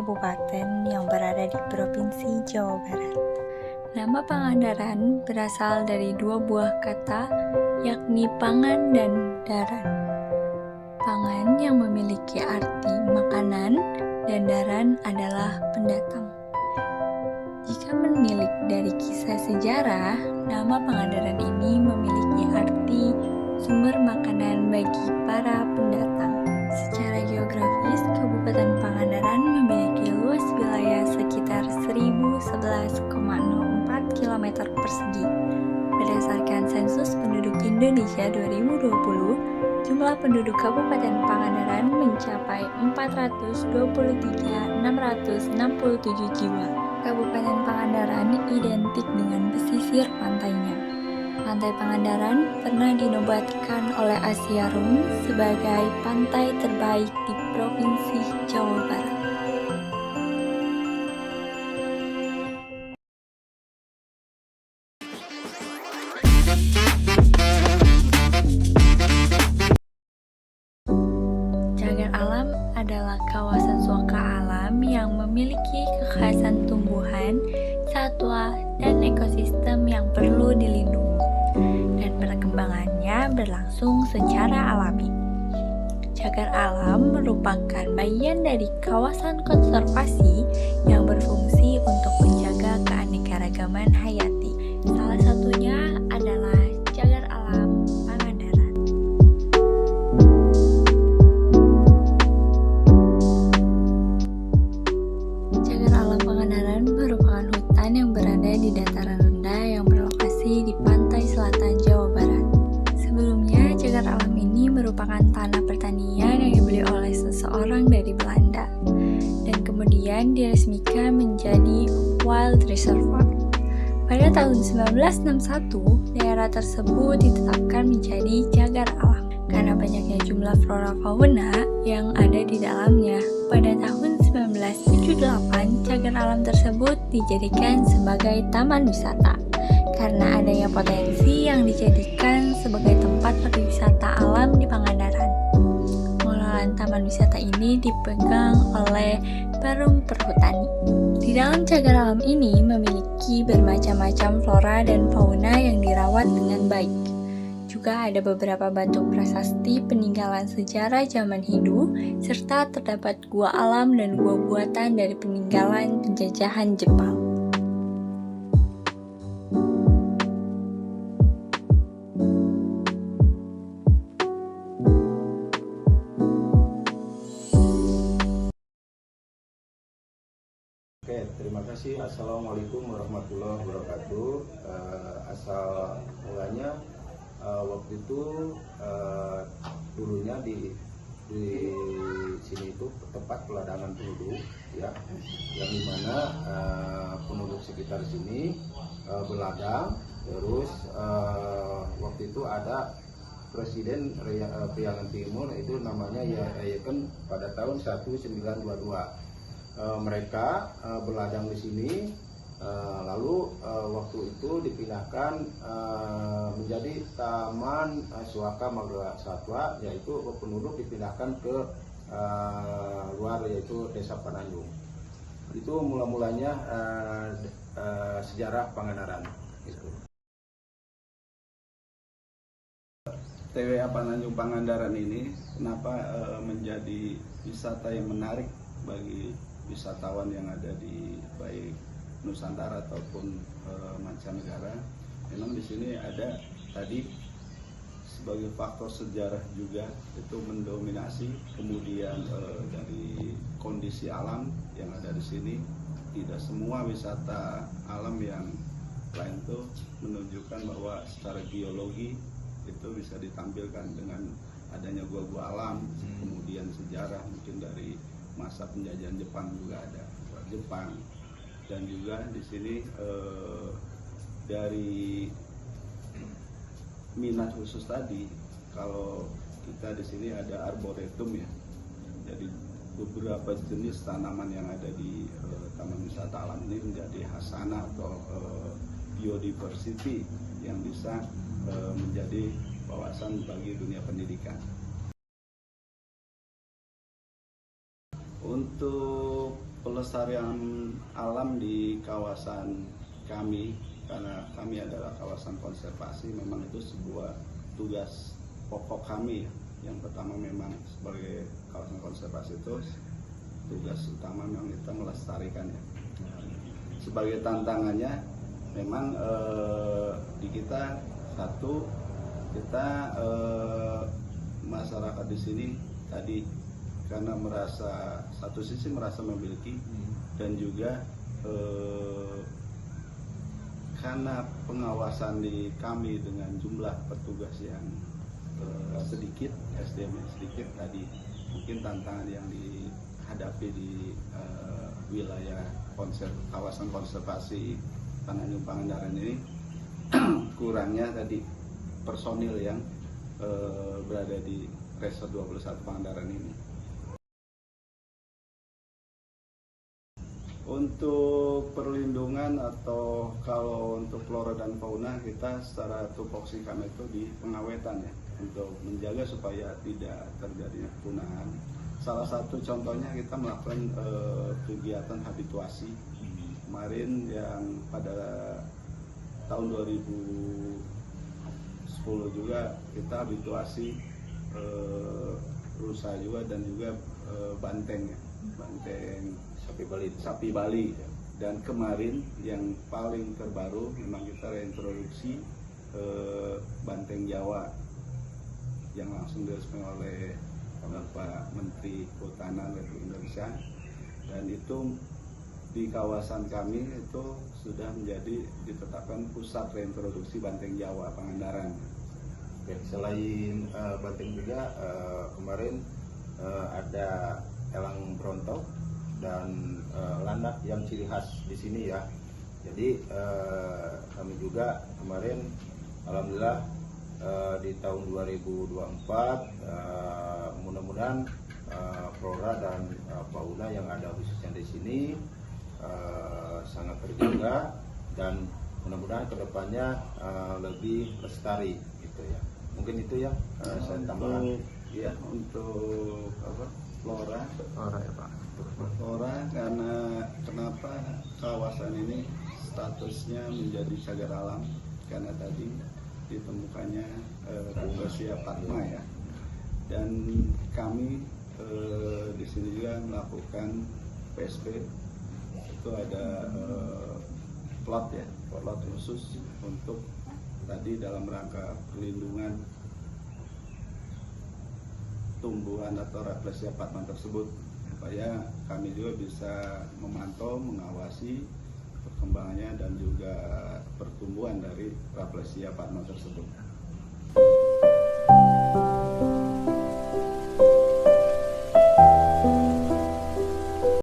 kabupaten yang berada di Provinsi Jawa Barat. Nama Pangandaran berasal dari dua buah kata, yakni pangan dan daran. Pangan yang memiliki arti makanan dan daran adalah pendatang. Jika menilik dari kisah sejarah, nama Pangandaran ini memiliki arti sumber makanan bagi para pendatang. Secara geografis, Kabupaten Pangandaran memiliki luas wilayah sekitar 1011,04 km persegi. Berdasarkan sensus penduduk Indonesia 2020, jumlah penduduk Kabupaten Pangandaran mencapai 423.667 jiwa. Kabupaten Pangandaran identik dengan pesisir pantainya. Pantai Pangandaran pernah dinobatkan oleh Asiarum sebagai pantai terbaik di Provinsi Jawa Barat. Cagar alam adalah kawasan suaka alam yang memiliki kekhasan tumbuhan, satwa, dan ekosistem yang perlu dilindungi, dan perkembangannya berlangsung secara alami. Cagar alam merupakan bagian dari kawasan konservasi yang berfungsi untuk menjaga keanekaragaman hayati. Salah satunya adalah cagar alam Pangandaran. Cagar alam Pangandaran merupakan hutan yang berada di dataran rendah yang berlokasi di pantai selatan Jawa Barat. Sebelumnya, cagar alam ini merupakan tanah pertanian yang dibeli oleh seseorang dari Belanda dan kemudian diresmikan menjadi Wild Reservoir. Pada tahun 1961, daerah tersebut ditetapkan menjadi cagar alam karena banyaknya jumlah flora fauna yang ada di dalamnya. Pada tahun 1978, cagar alam tersebut dijadikan sebagai taman wisata karena adanya potensi yang dijadikan sebagai tempat berwisata alam di Pangandaran. Pengelolaan taman wisata ini dipegang oleh Perum Perhutani. Di dalam cagar alam ini memiliki bermacam-macam flora dan fauna yang dirawat dengan baik. Juga ada beberapa batu prasasti peninggalan sejarah zaman Hindu, serta terdapat gua alam dan gua buatan dari peninggalan penjajahan Jepang. Oke, terima kasih. Assalamualaikum warahmatullahi wabarakatuh. Asal mulanya waktu itu dulunya di sini itu tempat peladangan penduduk, ya, yang dimana penduduk sekitar sini berladang. Terus waktu itu ada Presiden Priangan Timur, itu namanya Yayaken pada tahun 1922. Mereka berladang di sini, lalu waktu itu dipindahkan menjadi Taman Suaka Marga Satwa, yaitu penduduk dipindahkan ke luar, yaitu Desa Pananjung. Itu mula-mulanya sejarah Pangandaran. Gitu. TWA Pananjung Pangandaran ini kenapa menjadi wisata yang menarik bagi wisatawan yang ada di baik Nusantara ataupun mancanegara. Memang di sini ada tadi sebagai faktor sejarah juga itu mendominasi, kemudian dari kondisi alam yang ada di sini. Tidak semua wisata alam yang lain itu menunjukkan bahwa secara geologi itu bisa ditampilkan dengan adanya gua-gua alam, kemudian sejarah mungkin dari masa penjajahan Jepang juga ada Jepang, dan juga di sini dari minat khusus tadi, kalau kita di sini ada arboretum ya, jadi beberapa jenis tanaman yang ada di taman wisata alam ini menjadi hasanah atau biodiversity yang bisa menjadi wawasan bagi dunia pendidikan. Untuk pelestarian alam di kawasan kami, karena kami adalah kawasan konservasi, memang itu sebuah tugas pokok kami. Yang pertama memang sebagai kawasan konservasi itu tugas utama memang kita melestarikan ya. Sebagai tantangannya memang di kita satu, kita masyarakat di sini tadi karena merasa satu sisi merasa memiliki dan juga karena pengawasan di kami dengan jumlah petugas yang sedikit, SDM yang sedikit tadi, mungkin tantangan yang dihadapi di wilayah kawasan konservasi Tanjung Pangandaran ini kurangnya tadi personil yang berada di Resort 21 Pangandaran ini. Untuk perlindungan atau kalau untuk flora dan fauna, kita secara tupoksi kami itu di pengawetan ya, untuk menjaga supaya tidak terjadinya kepunahan. Salah satu contohnya kita melakukan kegiatan habituasi. Kemarin yang pada tahun 2010 juga kita habituasi rusa juga dan juga banteng ya, banteng sapi Bali. Dan kemarin yang paling terbaru memang kita reintroduksi banteng Jawa yang langsung diresmi oleh Bapak Menteri Kehutanan Republik Indonesia, dan itu di kawasan kami itu sudah menjadi ditetapkan pusat reintroduksi banteng Jawa Pangandaran. Oke, selain banteng juga kemarin ada elang brontok dan landak yang ciri khas di sini ya. Jadi kami juga kemarin alhamdulillah di tahun 2024 mudah-mudahan flora dan fauna yang ada khususnya di sini sangat terjaga dan mudah-mudahan kedepannya lebih lestari gitu ya. Mungkin itu ya saya tambahkan. Ya, untuk flora ya Pak. Flora, karena kenapa kawasan ini statusnya menjadi cagar alam, karena tadi ditemukannya Rafflesia Padma ya, dan kami di sini juga melakukan PSP, itu ada plot ya, plot khusus untuk tadi dalam rangka perlindungan tumbuhan atau Rafflesia Padma tersebut, supaya kami juga bisa memantau, mengawasi perkembangannya dan juga pertumbuhan dari Rafflesia Padma tersebut.